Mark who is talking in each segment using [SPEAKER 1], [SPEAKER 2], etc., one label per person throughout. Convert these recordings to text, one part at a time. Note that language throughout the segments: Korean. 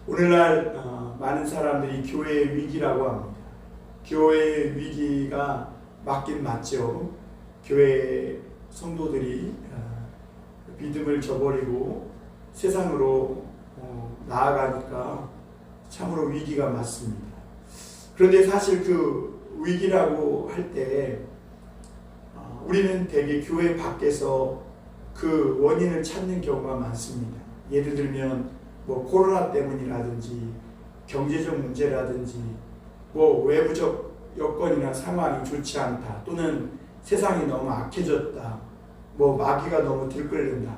[SPEAKER 1] 오늘날 많은 사람들이 교회의 위기라고 합니다. 교회의 위기가 맞긴 맞죠. 교회 성도들이 믿음을 저버리고 세상으로 나아가니까 참으로 위기가 맞습니다. 그런데 사실 그 위기라고 할 때 우리는 대개 교회 밖에서 그 원인을 찾는 경우가 많습니다. 예를 들면 뭐 코로나 때문이라든지 경제적 문제라든지 뭐 외부적 여건이나 상황이 좋지 않다, 또는 세상이 너무 악해졌다, 뭐 마귀가 너무 들끓는다.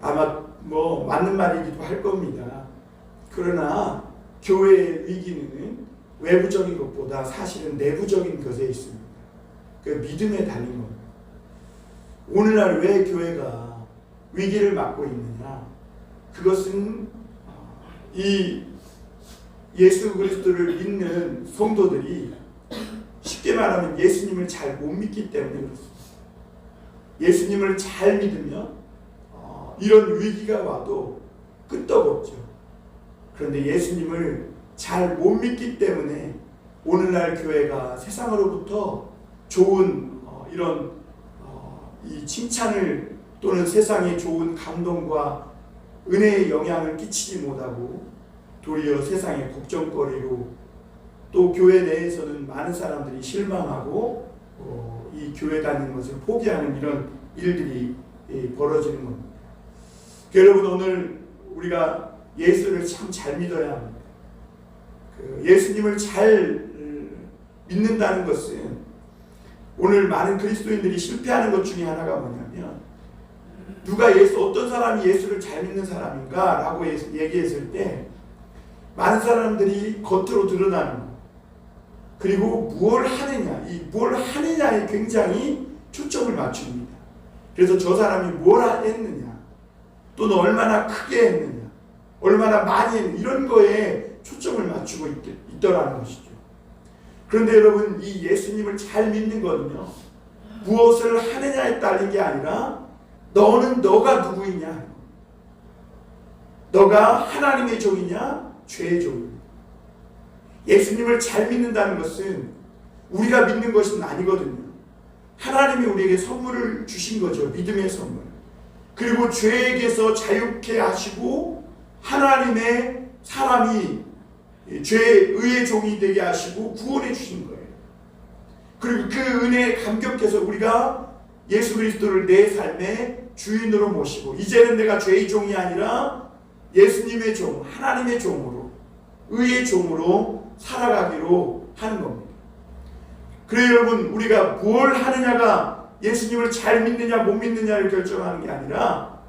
[SPEAKER 1] 아마 뭐 맞는 말이기도 할 겁니다. 그러나 교회의 위기는 외부적인 것보다 사실은 내부적인 것에 있습니다. 그 믿음에 달린 겁니다. 오늘날 왜 교회가 위기를 맞고 있느냐? 그것은 이 예수 그리스도를 믿는 성도들이 쉽게 말하면 예수님을 잘 못 믿기 때문에 그렇습니다. 예수님을 잘 믿으면 이런 위기가 와도 끄떡없죠. 그런데 예수님을 잘 못 믿기 때문에 오늘날 교회가 세상으로부터 좋은 이런 이 칭찬을 또는 세상의 좋은 감동과 은혜의 영향을 끼치지 못하고 도리어 세상의 걱정거리로, 또 교회 내에서는 많은 사람들이 실망하고 이 교회 다니는 것을 포기하는 이런 일들이 벌어지는 겁니다. 여러분, 오늘 우리가 예수를 참 잘 믿어야 합니다. 예수님을 잘 믿는다는 것은 오늘 많은 그리스도인들이 실패하는 것 중에 하나가 뭐냐면, 누가 어떤 사람이 예수를 잘 믿는 사람인가 라고 얘기했을 때 많은 사람들이 겉으로 드러나는 것, 그리고 뭘 하느냐, 이 뭘 하느냐에 굉장히 초점을 맞춥니다. 그래서 저 사람이 뭘 했느냐, 또는 얼마나 크게 했느냐, 얼마나 많이 했느냐, 이런 거에 초점을 맞추고 있더라는 것이죠. 그런데 여러분, 이 예수님을 잘 믿는 거는요, 무엇을 하느냐에 따른 게 아니라 너가 누구이냐, 너가 하나님의 종이냐 죄의 종이냐. 예수님을 잘 믿는다는 것은 우리가 믿는 것은 아니거든요. 하나님이 우리에게 선물을 주신 거죠. 믿음의 선물. 그리고 죄에게서 자유케 하시고 하나님의 사람이 의의 종이 되게 하시고 구원해 주신 거예요. 그리고 그 은혜에 감격해서 우리가 예수 그리스도를 내 삶의 주인으로 모시고, 이제는 내가 죄의 종이 아니라 예수님의 종, 하나님의 종으로, 의의 종으로 살아가기로 하는 겁니다. 그래요, 여러분, 우리가 뭘 하느냐가 예수님을 잘 믿느냐 못 믿느냐를 결정하는 게 아니라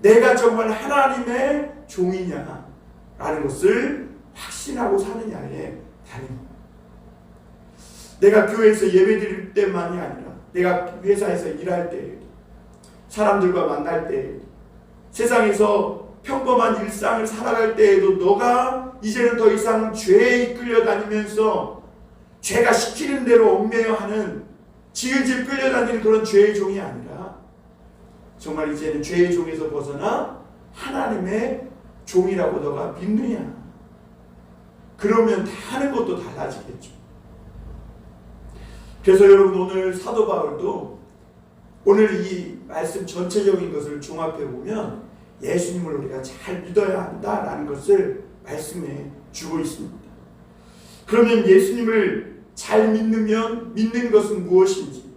[SPEAKER 1] 내가 정말 하나님의 종이냐라는 것을 확신하고 사느냐에 달린 겁니다. 내가 교회에서 예배 드릴 때만이 아니라 내가 회사에서 일할 때, 사람들과 만날 때, 세상에서 평범한 일상을 살아갈 때에도 너가 이제는 더 이상 죄에 이끌려 다니면서 죄가 시키는 대로 얽매여 하는, 질질 끌려다니는 그런 죄의 종이 아니라 정말 이제는 죄의 종에서 벗어나 하나님의 종이라고 너가 믿느냐. 그러면 하는 것도 달라지겠죠. 그래서 여러분, 오늘 사도 바울도 오늘 이 말씀 전체적인 것을 종합해 보면 예수님을 우리가 잘 믿어야 한다라는 것을 말씀해 주고 있습니다. 그러면 예수님을 잘 믿는 것은 무엇인지,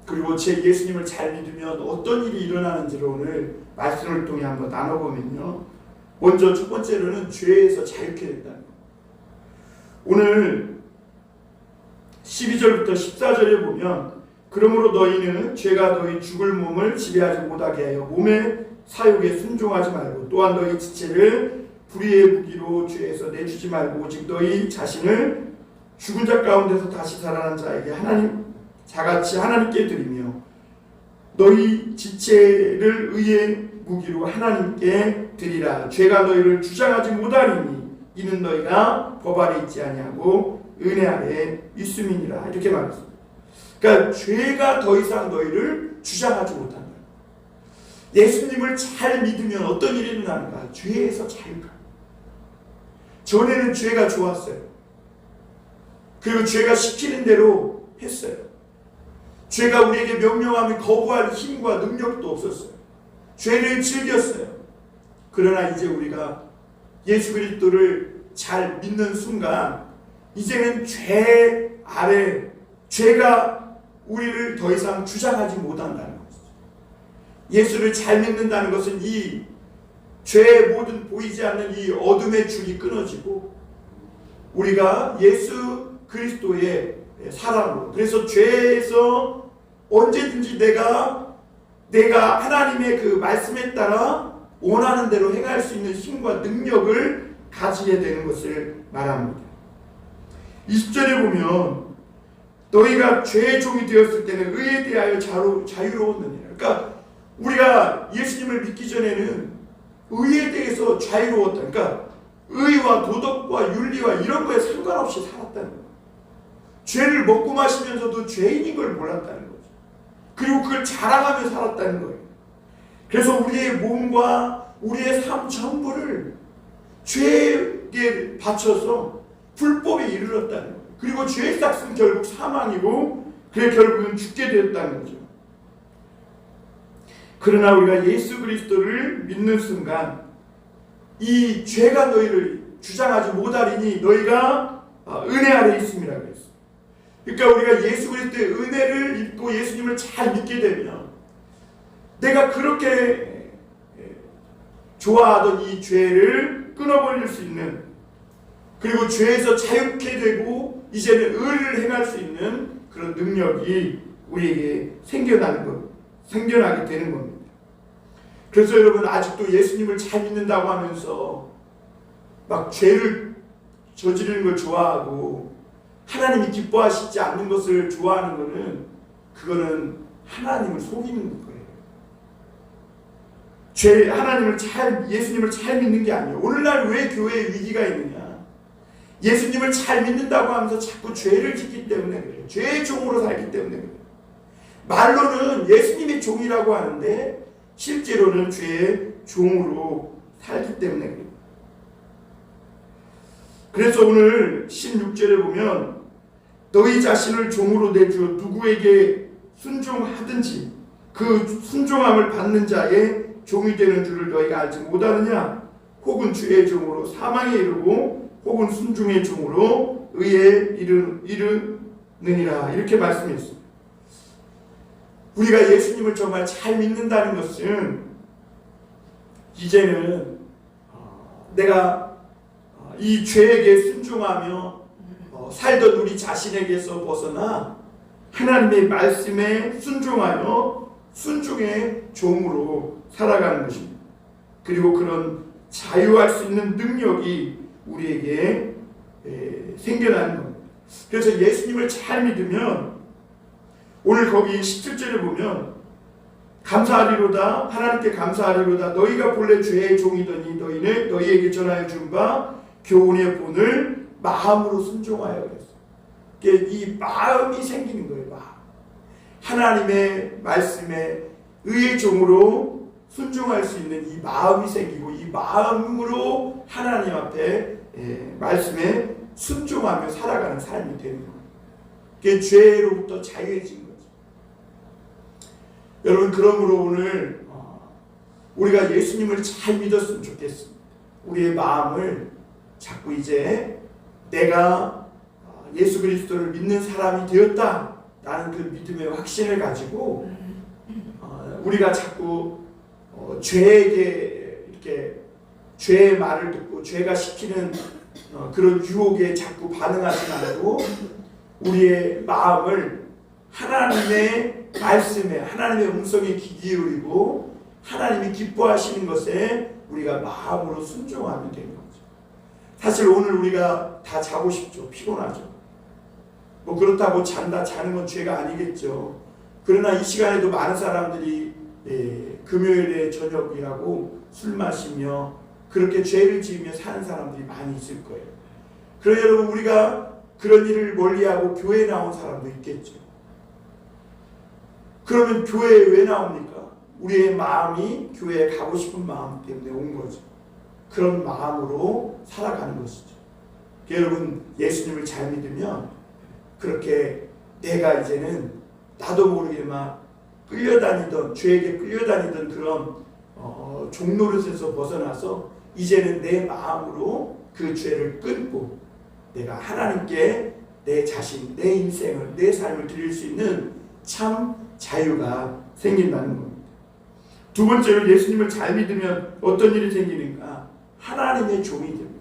[SPEAKER 1] 그리고 예수님을 잘 믿으면 어떤 일이 일어나는지를 오늘 말씀을 통해 한번 나눠보면요, 먼저 첫 번째로는 죄에서 자유케 된다는 것. 오늘 12절부터 14절에 보면, 그러므로 너희는 죄가 너희 죽을 몸을 지배하지 못하게 하여 몸의 사욕에 순종하지 말고, 또한 너희 지체를 불의의 무기로 죄에서 내주지 말고, 오직 너희 자신을 죽은 자 가운데서 다시 살아난 자에게 자같이 하나님께 드리며, 너희 지체를 의의 무기로 하나님께 드리라. 죄가 너희를 주장하지 못하리니 이는 너희가 법 아래 있지 아니하고 은혜 아래 있음이니라. 이렇게 말했습니다. 그러니까 죄가 더 이상 너희를 주장하지 못한다. 예수님을 잘 믿으면 어떤 일이 일어나는가? 죄에서 자유가. 전에는 죄가 좋았어요. 그리고 죄가 시키는 대로 했어요. 죄가 우리에게 명령하면 거부할 힘과 능력도 없었어요. 죄를 즐겼어요. 그러나 이제 우리가 예수 그리스도를 잘 믿는 순간 이제는 죄 아래, 죄가 우리를 더 이상 주장하지 못한다는 것이죠. 예수를 잘 믿는다는 것은 이 죄의 모든 보이지 않는 이 어둠의 줄이 끊어지고 우리가 예수 그리스도의 사랑으로, 그래서 죄에서 언제든지 내가 하나님의 그 말씀에 따라 원하는 대로 행할 수 있는 힘과 능력을 가지게 되는 것을 말합니다. 20절에 보면 너희가 죄의 종이 되었을 때는 의에 대하여 자유로웠느니라. 그러니까 우리가 예수님을 믿기 전에는 의에 대해서 자유로웠다. 그러니까 의와 도덕과 윤리와 이런 거에 상관없이 살았다는 거예요. 죄를 먹고 마시면서도 죄인인 걸 몰랐다는 거죠. 그리고 그걸 자랑하며 살았다는 거예요. 그래서 우리의 몸과 우리의 삶 전부를 죄에 바쳐서 불법에 이르렀다는 거예요. 그리고 죄의 삭은 결국 사망이고 그게 결국은 죽게 되었다는 거죠. 그러나 우리가 예수 그리스도를 믿는 순간 이 죄가 너희를 주장하지 못하리니 너희가 은혜 아래 있음이라 그랬어요. 그러니까 우리가 예수 그리스도의 은혜를 입고 예수님을 잘 믿게 되면 내가 그렇게 좋아하던 이 죄를 끊어버릴 수 있는, 그리고 죄에서 자유케 되고 이제는 의를 행할 수 있는 그런 능력이 우리에게 생겨나게 되는 겁니다. 그래서 여러분, 아직도 예수님을 잘 믿는다고 하면서 막 죄를 저지르는 걸 좋아하고 하나님이 기뻐하시지 않는 것을 좋아하는 것은 그거는 하나님을 속이는 거예요. 예수님을 잘 믿는 게 아니에요. 오늘날 왜 교회에 위기가 있느냐? 예수님을 잘 믿는다고 하면서 자꾸 죄를 짓기 때문에 그래요. 죄의 종으로 살기 때문에 그래요. 말로는 예수님의 종이라고 하는데 실제로는 죄의 종으로 살기 때문에 그래요. 그래서 오늘 16절에 보면 너희 자신을 종으로 내주어 누구에게 순종하든지 그 순종함을 받는 자의 종이 되는 줄을 너희가 알지 못하느냐? 혹은 주의 종으로 사망에 이르고 혹은 순종의 종으로 의에 이르느니라. 이렇게 말씀했습니다. 우리가 예수님을 정말 잘 믿는다는 것은 이제는 내가 이 죄에게 순종하며 살던 우리 자신에게서 벗어나 하나님의 말씀에 순종하여 순종의 종으로 살아가는 것입니다. 그리고 그런 자유할 수 있는 능력이 우리에게 생겨나는 겁니다. 그래서 예수님을 잘 믿으면 오늘 거기 17절에 보면 감사하리로다, 하나님께 감사하리로다. 너희가 본래 죄의 종이더니 너희는 너희에게 전하여 준 바 교훈의 본을 마음으로 순종하여 그랬어요. 이 마음이 생기는 거예요. 마음. 하나님의 말씀에 의의 종으로 순종할 수 있는 이 마음이 생기고 이 마음으로 하나님 앞에 말씀에 순종하며 살아가는 삶이 되는 거예요. 그게 죄로부터 자유해진 거죠. 여러분, 그러므로 오늘 우리가 예수님을 잘 믿었으면 좋겠습니다. 우리의 마음을 자꾸 이제 내가 예수 그리스도를 믿는 사람이 되었다 라는 그 믿음의 확신을 가지고 우리가 자꾸 죄에게 이렇게 죄의 말을 듣고 죄가 시키는 그런 유혹에 자꾸 반응하지 말고 우리의 마음을 하나님의 말씀에, 하나님의 음성에 귀 기울이고 하나님이 기뻐하시는 것에 우리가 마음으로 순종하면 되는 거죠. 사실 오늘 우리가 다 자고 싶죠. 피곤하죠. 뭐 그렇다고 자는 건 죄가 아니겠죠. 그러나 이 시간에도 많은 사람들이 금요일에 저녁이라고 술 마시며 그렇게 죄를 지으며 사는 사람들이 많이 있을 거예요. 그러나 여러분, 우리가 그런 일을 멀리하고 교회에 나온 사람도 있겠죠. 그러면 교회에 왜 나옵니까? 우리의 마음이 교회에 가고 싶은 마음 때문에 온 거죠. 그런 마음으로 살아가는 것이죠. 여러분 예수님을 잘 믿으면 그렇게 내가 이제는 나도 모르게 막 끌려다니던 죄에게 끌려다니던 그런 종노릇에서 벗어나서 이제는 내 마음으로 그 죄를 끊고 내가 하나님께 내 자신, 내 인생을, 내 삶을 드릴 수 있는 참 자유가 생긴다는 겁니다. 두 번째로 예수님을 잘 믿으면 어떤 일이 생기는가? 하나님의 종이 됩니다.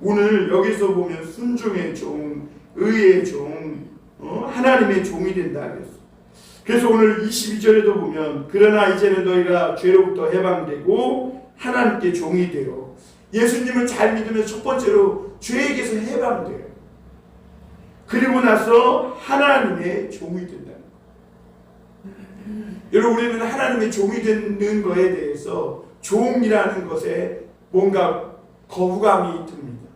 [SPEAKER 1] 오늘 여기서 보면 순종의 종, 의의 종, 하나님의 종이 된다 그랬어요. 그래서 오늘 22절에도 보면 그러나 이제는 너희가 죄로부터 해방되고 하나님께 종이 되어 예수님을 잘 믿으면 첫 번째로 죄에게서 해방돼요. 그리고 나서 하나님의 종이 된다는 거예요. 여러분 우리는 하나님의 종이 되는 것에 대해서 종이라는 것에 뭔가 거부감이 듭니다.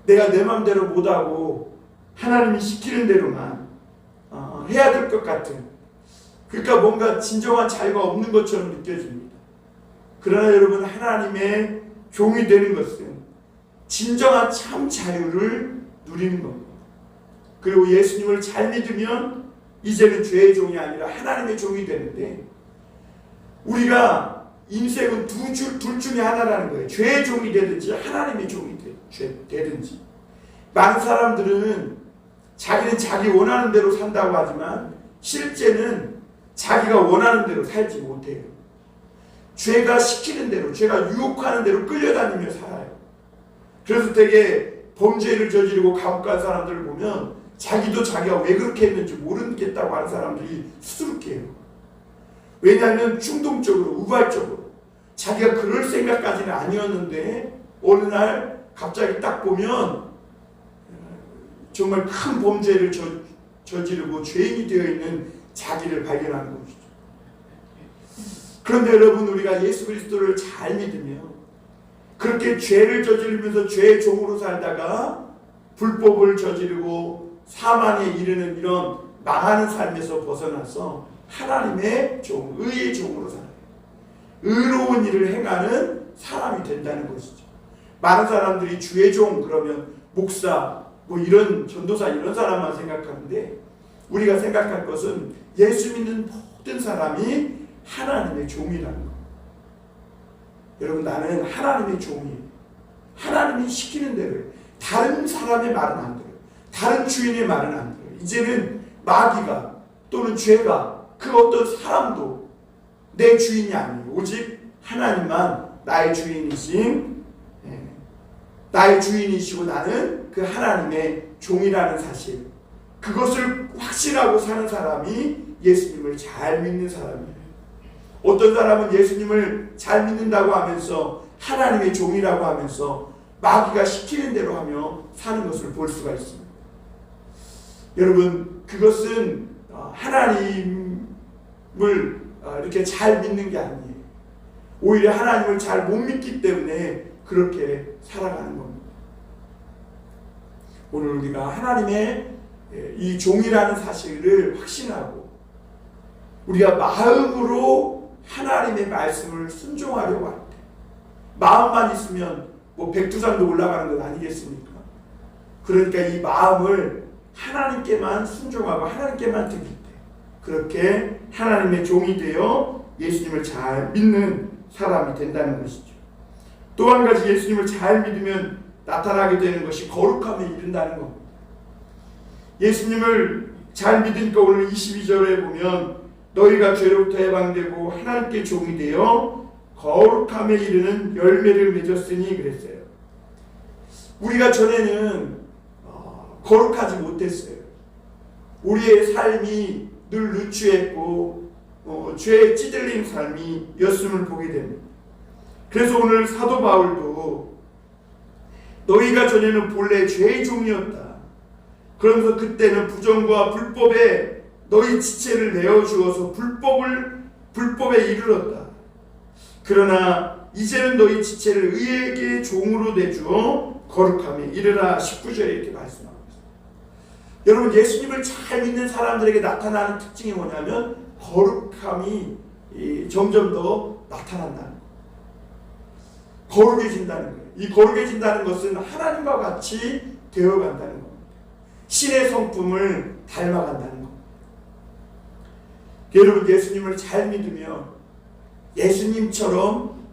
[SPEAKER 1] 내가 내 마음대로 못하고 하나님이 시키는 대로만 해야 될 것 같은, 그러니까 뭔가 진정한 자유가 없는 것처럼 느껴집니다. 그러나 여러분 하나님의 종이 되는 것은 진정한 참 자유를 누리는 겁니다. 그리고 예수님을 잘 믿으면 이제는 죄의 종이 아니라 하나님의 종이 되는데, 우리가 인생은 둘 중에 하나라는 거예요. 죄의 종이 되든지 하나님의 종이 되든지. 많은 사람들은 자기는 자기 원하는 대로 산다고 하지만 실제는 자기가 원하는 대로 살지 못해요. 죄가 시키는 대로, 죄가 유혹하는 대로 끌려다니며 살아요. 그래서 되게 범죄를 저지르고 감옥 간 사람들을 보면 자기도 자기가 왜 그렇게 했는지 모르겠다고 하는 사람들이 수두룩해요. 왜냐하면 충동적으로, 우발적으로 자기가 그럴 생각까지는 아니었는데 어느 날 갑자기 딱 보면 정말 큰 범죄를 저지르고 죄인이 되어 있는 자기를 발견하는 것이죠. 그런데 여러분 우리가 예수 그리스도를 잘 믿으며 그렇게 죄를 저지르면서 죄의 종으로 살다가 불법을 저지르고 사망에 이르는 이런 망하는 삶에서 벗어나서 하나님의 종, 의의 종으로 살아요. 의로운 일을 행하는 사람이 된다는 것이죠. 많은 사람들이 주의 종 그러면 목사, 뭐 이런 전도사 이런 사람만 생각하는데 우리가 생각할 것은 예수 믿는 모든 사람이 하나님의 종이라는 것. 여러분 나는 하나님의 종이에요. 하나님이 시키는 대로 다른 사람의 말은 안 들어요. 다른 주인의 말은 안 들어요. 이제는 마귀가 또는 죄가 그 어떤 사람도 내 주인이 아니에요. 오직 하나님만 나의 주인이시고 나는 그 하나님의 종이라는 사실, 그것을 확신하고 사는 사람이 예수님을 잘 믿는 사람이에요. 어떤 사람은 예수님을 잘 믿는다고 하면서 하나님의 종이라고 하면서 마귀가 시키는 대로 하며 사는 것을 볼 수가 있습니다. 여러분 그것은 하나님을 이렇게 잘 믿는 게 아니에요. 오히려 하나님을 잘 못 믿기 때문에 그렇게 살아가는 겁니다. 오늘 우리가 하나님의 이 종이라는 사실을 확신하고 우리가 마음으로 하나님의 말씀을 순종하려고 할 때, 마음만 있으면 뭐 백두산도 올라가는 건 아니겠습니까? 그러니까 이 마음을 하나님께만 순종하고 하나님께만 드릴 때 그렇게 하나님의 종이 되어 예수님을 잘 믿는 사람이 된다는 것이죠. 또 한 가지 예수님을 잘 믿으면 나타나게 되는 것이 거룩함에 이른다는 겁니다. 예수님을 잘 믿으니까 오늘 22절에 보면 너희가 죄로부터 해방되고 하나님께 종이 되어 거룩함에 이르는 열매를 맺었으니 그랬어요. 우리가 전에는 거룩하지 못했어요. 우리의 삶이 늘 누추했고 죄에 찌들린 삶이었음을 보게 됩니다. 그래서 오늘 사도 바울도 너희가 전에는 본래 죄의 종이었다. 그러면서 그때는 부정과 불법에 너희 지체를 내어주어서 불법에 이르렀다. 그러나 이제는 너희 지체를 의에게 종으로 내주어 거룩함에 이르라. 19절에 이렇게 말씀하고 있습니다. 여러분 예수님을 잘 믿는 사람들에게 나타나는 특징이 뭐냐면 거룩함이 점점 더 나타난다는 거예요. 거룩해진다는 거예요. 이 거룩해진다는 것은 하나님과 같이 되어간다는 겁니다. 신의 성품을 닮아간다는 겁니다. 여러분, 예수님을 잘 믿으며 예수님처럼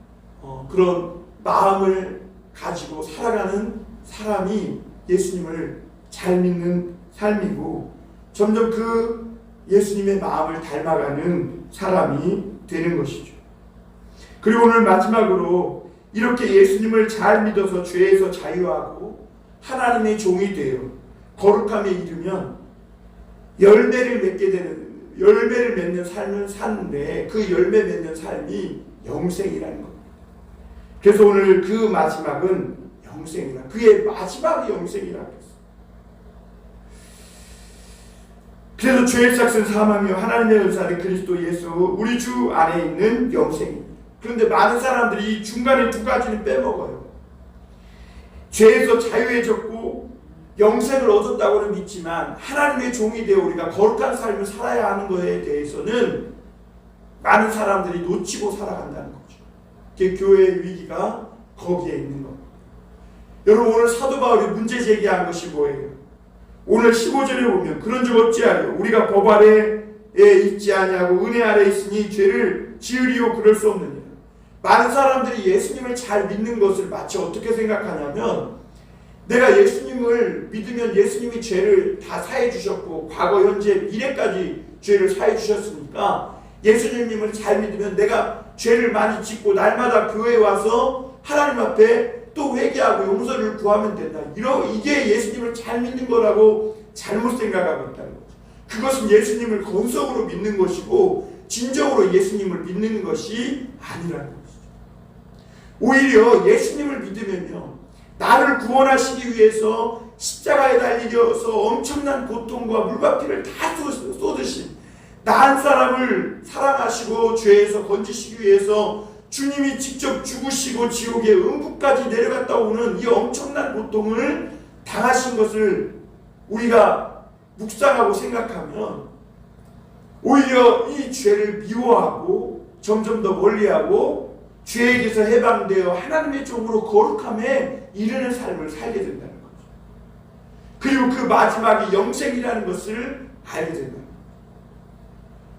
[SPEAKER 1] 그런 마음을 가지고 살아가는 사람이 예수님을 잘 믿는 삶이고, 점점 그 예수님의 마음을 닮아가는 사람이 되는 것이죠. 그리고 오늘 마지막으로 이렇게 예수님을 잘 믿어서 죄에서 자유하고 하나님의 종이 되어 거룩함에 이르면 열매를 맺는 삶을 사는데, 그 열매 맺는 삶이 영생이라는 겁니다. 그래서 오늘 그 마지막은 영생이라, 그의 마지막이 영생이라고 했어요. 그래서 죄의 삭은 사망이요 하나님의 은사는 그리스도 예수 우리 주 안에 있는 영생입니다. 그런데 많은 사람들이 이 중간에 두 가지는 빼먹어요. 죄에서 자유해졌고 영생을 얻었다고는 믿지만 하나님의 종이 되어 우리가 거룩한 삶을 살아야 하는 것에 대해서는 많은 사람들이 놓치고 살아간다는 거죠. 그 교회의 위기가 거기에 있는 겁니다. 여러분, 오늘 사도 바울이 문제 제기한 것이 뭐예요? 오늘 15절에 보면 그런 적 없지 아니요 우리가 법 아래에 있지 아니하고 은혜 아래에 있으니 죄를 지으리요 그럴 수 없느니라. 많은 사람들이 예수님을 잘 믿는 것을 마치 어떻게 생각하냐면, 내가 예수님을 믿으면 예수님이 죄를 다 사해 주셨고 과거 현재 미래까지 죄를 사해 주셨으니까 예수님을 잘 믿으면 내가 죄를 많이 짓고 날마다 교회에 와서 하나님 앞에 또 회개하고 용서를 구하면 된다. 이게 예수님을 잘 믿는 거라고 잘못 생각하고 있다는 거죠. 그것은 예수님을 건성으로 믿는 것이고 진정으로 예수님을 믿는 것이 아니라는 것이죠. 오히려 예수님을 믿으면요, 나를 구원하시기 위해서 십자가에 달리셔서 엄청난 고통과 물과 피를 다 쏟으신 나 한 사람을 사랑하시고 죄에서 건지시기 위해서 주님이 직접 죽으시고 지옥의 음부까지 내려갔다 오는 이 엄청난 고통을 당하신 것을 우리가 묵상하고 생각하면 오히려 이 죄를 미워하고 점점 더 멀리하고 죄에게서 해방되어 하나님의 종으로 거룩함에 이르는 삶을 살게 된다는 거죠. 그리고 그 마지막이 영생이라는 것을 알게 된다는 거죠.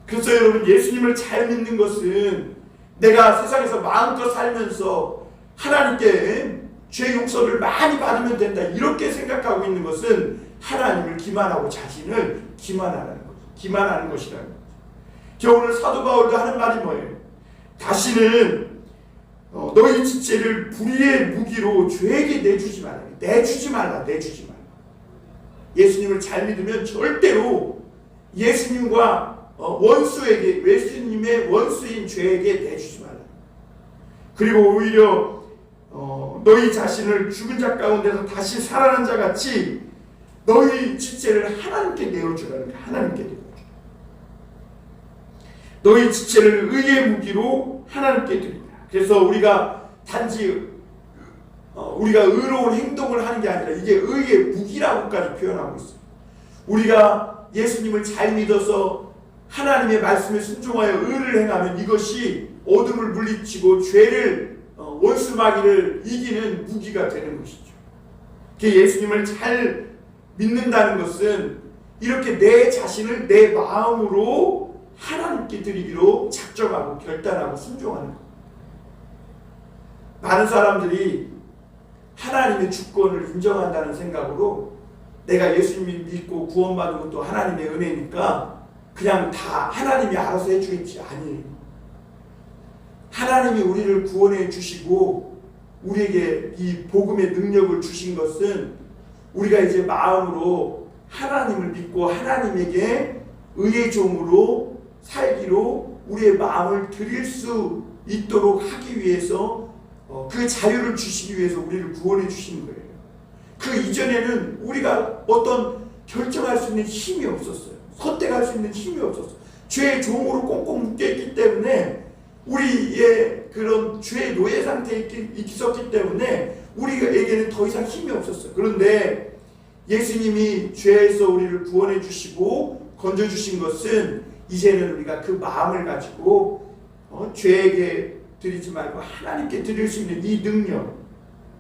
[SPEAKER 1] 그래서 여러분, 예수님을 잘 믿는 것은 내가 세상에서 마음껏 살면서 하나님께 죄 용서를 많이 받으면 된다, 이렇게 생각하고 있는 것은 하나님을 기만하고 자신을 기만하는 것이라는 거죠. 저 오늘 사도 바울도 하는 말이 뭐예요? 다시는 너희 지체를 불의의 무기로 죄에게 내주지 말라. 예수님을 잘 믿으면 절대로 예수님과 예수님의 원수인 죄에게 내주지 말라. 그리고 오히려 너희 자신을 죽은 자 가운데서 다시 살아난 자 같이 너희 지체를 하나님께 내어주라는 거야. 하나님께 내어주라. 너희 지체를 의의 무기로 하나님께 드리라. 그래서 우리가 단지 우리가 의로운 행동을 하는 게 아니라 이게 의의 무기라고까지 표현하고 있어요. 우리가 예수님을 잘 믿어서 하나님의 말씀에 순종하여 의를 행하면 이것이 어둠을 물리치고 죄를 원수마귀를 이기는 무기가 되는 것이죠. 예수님을 잘 믿는다는 것은 이렇게 내 자신을 내 마음으로 하나님께 드리기로 작정하고 결단하고 순종하는 것. 많은 사람들이 하나님의 주권을 인정한다는 생각으로 내가 예수님을 믿고 구원받은 것도 하나님의 은혜니까 그냥 다 하나님이 알아서 해주겠지. 아니에요. 하나님이 우리를 구원해 주시고 우리에게 이 복음의 능력을 주신 것은 우리가 이제 마음으로 하나님을 믿고 하나님에게 의의 종으로 살기로 우리의 마음을 드릴 수 있도록 하기 위해서 그 자유를 주시기 위해서 우리를 구원해 주신 거예요. 그 이전에는 우리가 어떤 결정할 수 있는 힘이 없었어요. 선택할 수 있는 힘이 없었어요. 죄의 종으로 꽁꽁 묶여있기 때문에 우리의 그런 죄의 노예 상태에 있었기 때문에 우리에게는 더 이상 힘이 없었어요. 그런데 예수님이 죄에서 우리를 구원해 주시고 건져 주신 것은 이제는 우리가 그 마음을 가지고 죄에게 드리지 말고 하나님께 드릴 수 있는 이 능력,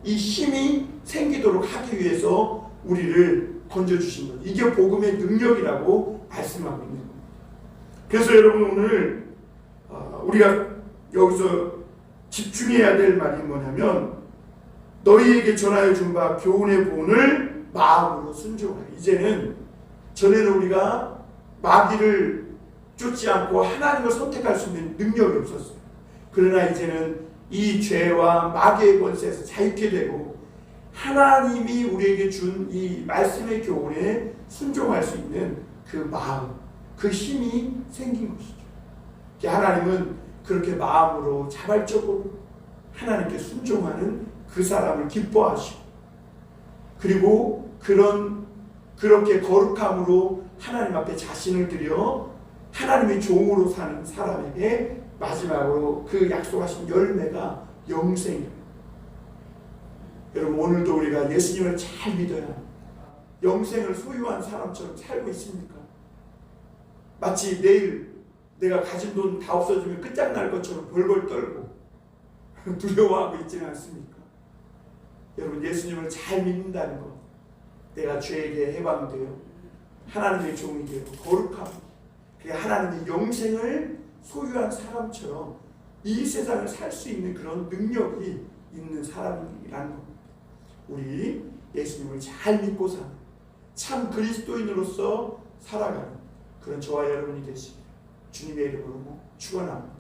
[SPEAKER 1] 이 힘이 생기도록 하기 위해서 우리를 건져주신 것. 이게 복음의 능력이라고 말씀하고 있는 겁니다. 그래서 여러분 오늘 우리가 여기서 집중해야 될 말이 뭐냐면 너희에게 전하여 준 바 교훈의 본을 마음으로 순종하라. 이제는 전에는 우리가 마귀를 쫓지 않고 하나님을 선택할 수 있는 능력이 없었어요. 그러나 이제는 이 죄와 마귀의 권세에서 자유케 되고 하나님이 우리에게 준 이 말씀의 교훈에 순종할 수 있는 그 마음, 그 힘이 생긴 것이죠. 하나님은 그렇게 마음으로 자발적으로 하나님께 순종하는 그 사람을 기뻐하시고, 그리고 그렇게 거룩함으로 하나님 앞에 자신을 드려 하나님의 종으로 사는 사람에게 마지막으로 그 약속하신 열매가 영생입니다. 여러분 오늘도 우리가 예수님을 잘 믿어야 합니다. 영생을 소유한 사람처럼 살고 있습니까? 마치 내일 내가 가진 돈 다 없어지면 끝장날 것처럼 벌벌 떨고 두려워하고 있지는 않습니까? 여러분 예수님을 잘 믿는다는 것, 내가 죄에게 해방되어 하나님의 종이 되고 거룩함, 하나님의 영생을 소유한 사람처럼 이 세상을 살 수 있는 그런 능력이 있는 사람이라는 겁니다. 우리 예수님을 잘 믿고 사는 참 그리스도인으로서 살아가는 그런 저와 여러분이 되시길 주님의 이름으로 축원합니다.